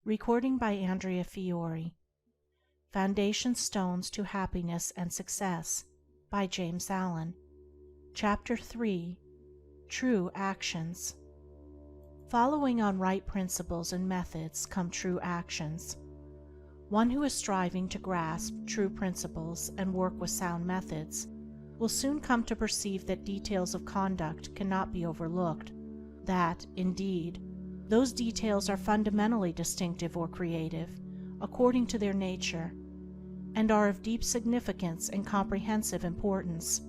Recording by Andrea Fiore. Foundation Stones to Happiness and Success by James Allen. Chapter 3. True Actions. Following on right principles and methods come true actions. One who is striving to grasp true principles and work with sound methods will soon come to perceive that details of conduct cannot be overlooked, that, indeed, those details are fundamentally distinctive or creative, according to their nature, and are of deep significance and comprehensive importance,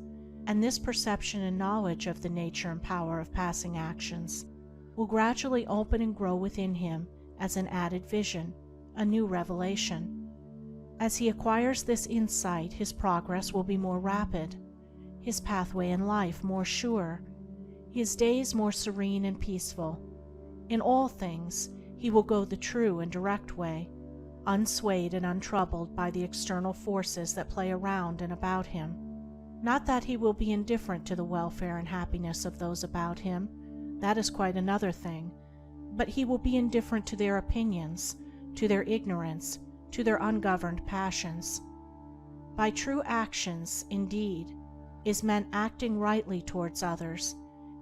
and this perception and knowledge of the nature and power of passing actions will gradually open and grow within him as an added vision, a new revelation. As he acquires this insight, his progress will be more rapid, his pathway in life more sure, his days more serene and peaceful. In all things, he will go the true and direct way, unswayed and untroubled by the external forces that play around and about him. Not that he will be indifferent to the welfare and happiness of those about him, that is quite another thing, but he will be indifferent to their opinions, to their ignorance, to their ungoverned passions. By true actions, indeed, is meant acting rightly towards others,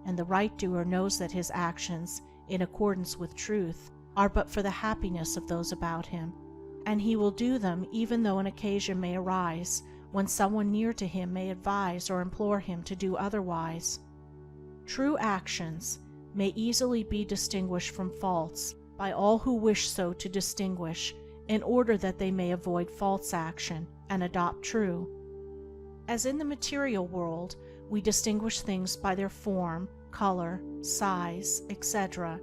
and the right doer knows that his actions, in accordance with truth, are but for the happiness of those about him, and he will do them even though an occasion may arise when someone near to him may advise or implore him to do otherwise. True actions may easily be distinguished from false by all who wish so to distinguish, in order that they may avoid false action and adopt true. As in the material world, we distinguish things by their form, color, size, etc.,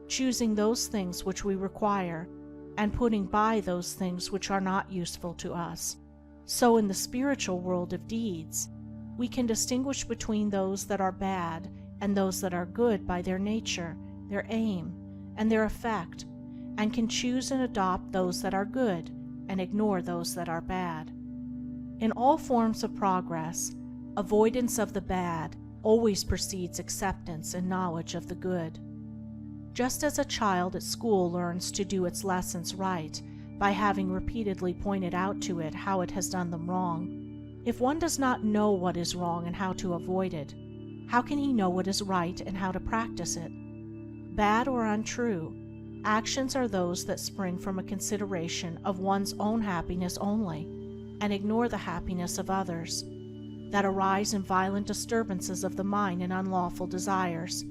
choosing those things which we require, and putting by those things which are not useful to us. So in the spiritual world of deeds, we can distinguish between those that are bad and those that are good by their nature, their aim, and their effect, and can choose and adopt those that are good and ignore those that are bad. In all forms of progress, avoidance of the bad always precedes acceptance and knowledge of the good. Just as a child at school learns to do its lessons right by having repeatedly pointed out to it how it has done them wrong, if one does not know what is wrong and how to avoid it, how can he know what is right and how to practice it? Bad or untrue, actions are those that spring from a consideration of one's own happiness only, and ignore the happiness of others, that arise in violent disturbances of the mind and unlawful desires,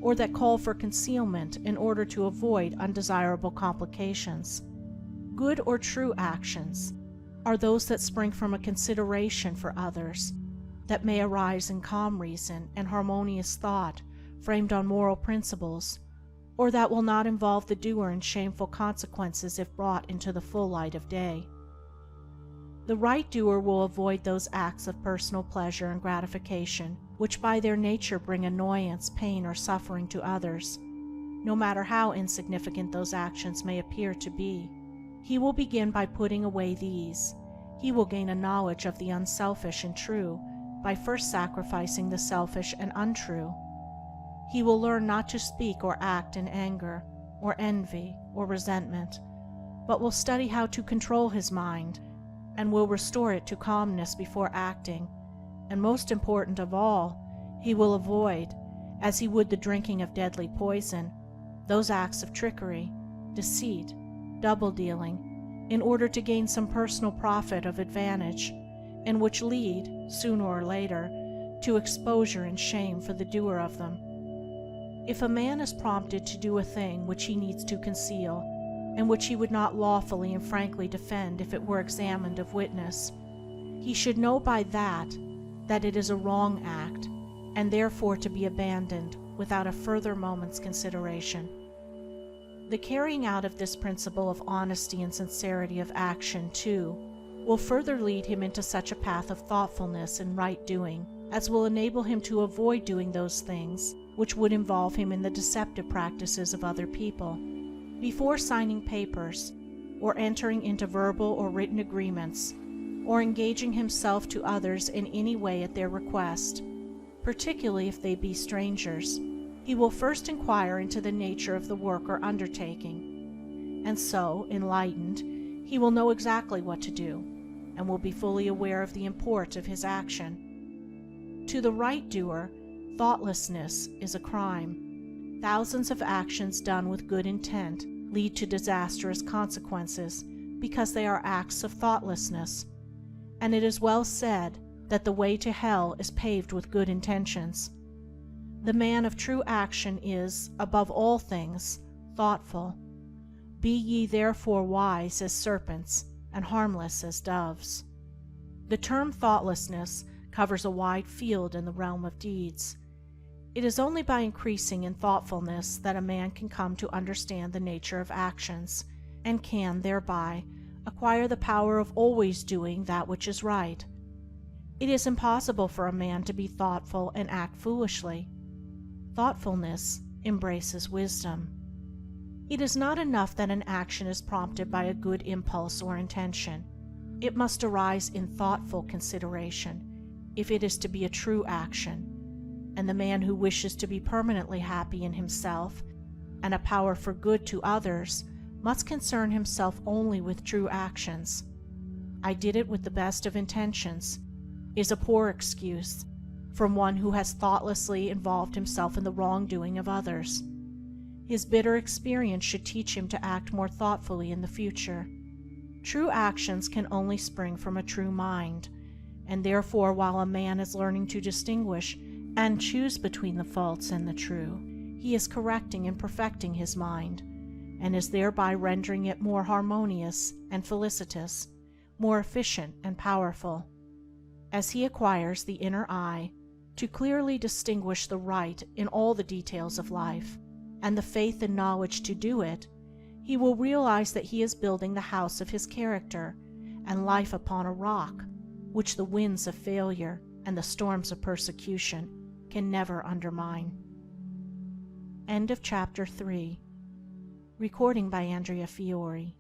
or that call for concealment in order to avoid undesirable complications. Good or true actions are those that spring from a consideration for others, that may arise in calm reason and harmonious thought framed on moral principles, or that will not involve the doer in shameful consequences if brought into the full light of day. The right doer will avoid those acts of personal pleasure and gratification which by their nature bring annoyance, pain, or suffering to others, no matter how insignificant those actions may appear to be. He will begin by putting away these. He will gain a knowledge of the unselfish and true by first sacrificing the selfish and untrue. He will learn not to speak or act in anger, or envy, or resentment, but will study how to control his mind, and will restore it to calmness before acting, and most important of all, he will avoid, as he would the drinking of deadly poison, those acts of trickery, deceit, double-dealing, in order to gain some personal profit of advantage, and which lead, sooner or later, to exposure and shame for the doer of them. If a man is prompted to do a thing which he needs to conceal, and which he would not lawfully and frankly defend if it were examined of witness, he should know by that it is a wrong act, and therefore to be abandoned without a further moment's consideration. The carrying out of this principle of honesty and sincerity of action, too, will further lead him into such a path of thoughtfulness and right doing as will enable him to avoid doing those things which would involve him in the deceptive practices of other people. Before signing papers, or entering into verbal or written agreements, or engaging himself to others in any way at their request, particularly if they be strangers, he will first inquire into the nature of the work or undertaking, and so, enlightened, he will know exactly what to do, and will be fully aware of the import of his action. To the right doer, thoughtlessness is a crime. Thousands of actions done with good intent lead to disastrous consequences because they are acts of thoughtlessness, and it is well said that the way to hell is paved with good intentions. The man of true action is, above all things, thoughtful. Be ye therefore wise as serpents and harmless as doves. The term thoughtlessness covers a wide field in the realm of deeds. It is only by increasing in thoughtfulness that a man can come to understand the nature of actions, and can, thereby, acquire the power of always doing that which is right. It is impossible for a man to be thoughtful and act foolishly. Thoughtfulness embraces wisdom. It is not enough that an action is prompted by a good impulse or intention. It must arise in thoughtful consideration if it is to be a true action, and the man who wishes to be permanently happy in himself and a power for good to others must concern himself only with true actions. "I did it with the best of intentions" is a poor excuse from one who has thoughtlessly involved himself in the wrongdoing of others. His bitter experience should teach him to act more thoughtfully in the future. True actions can only spring from a true mind, and therefore while a man is learning to distinguish and choose between the false and the true, he is correcting and perfecting his mind, and is thereby rendering it more harmonious and felicitous, more efficient and powerful. As he acquires the inner eye to clearly distinguish the right in all the details of life, and the faith and knowledge to do it, he will realize that he is building the house of his character and life upon a rock which the winds of failure and the storms of persecution can never undermine. End of Chapter 3. Recording by Andrea Fiore.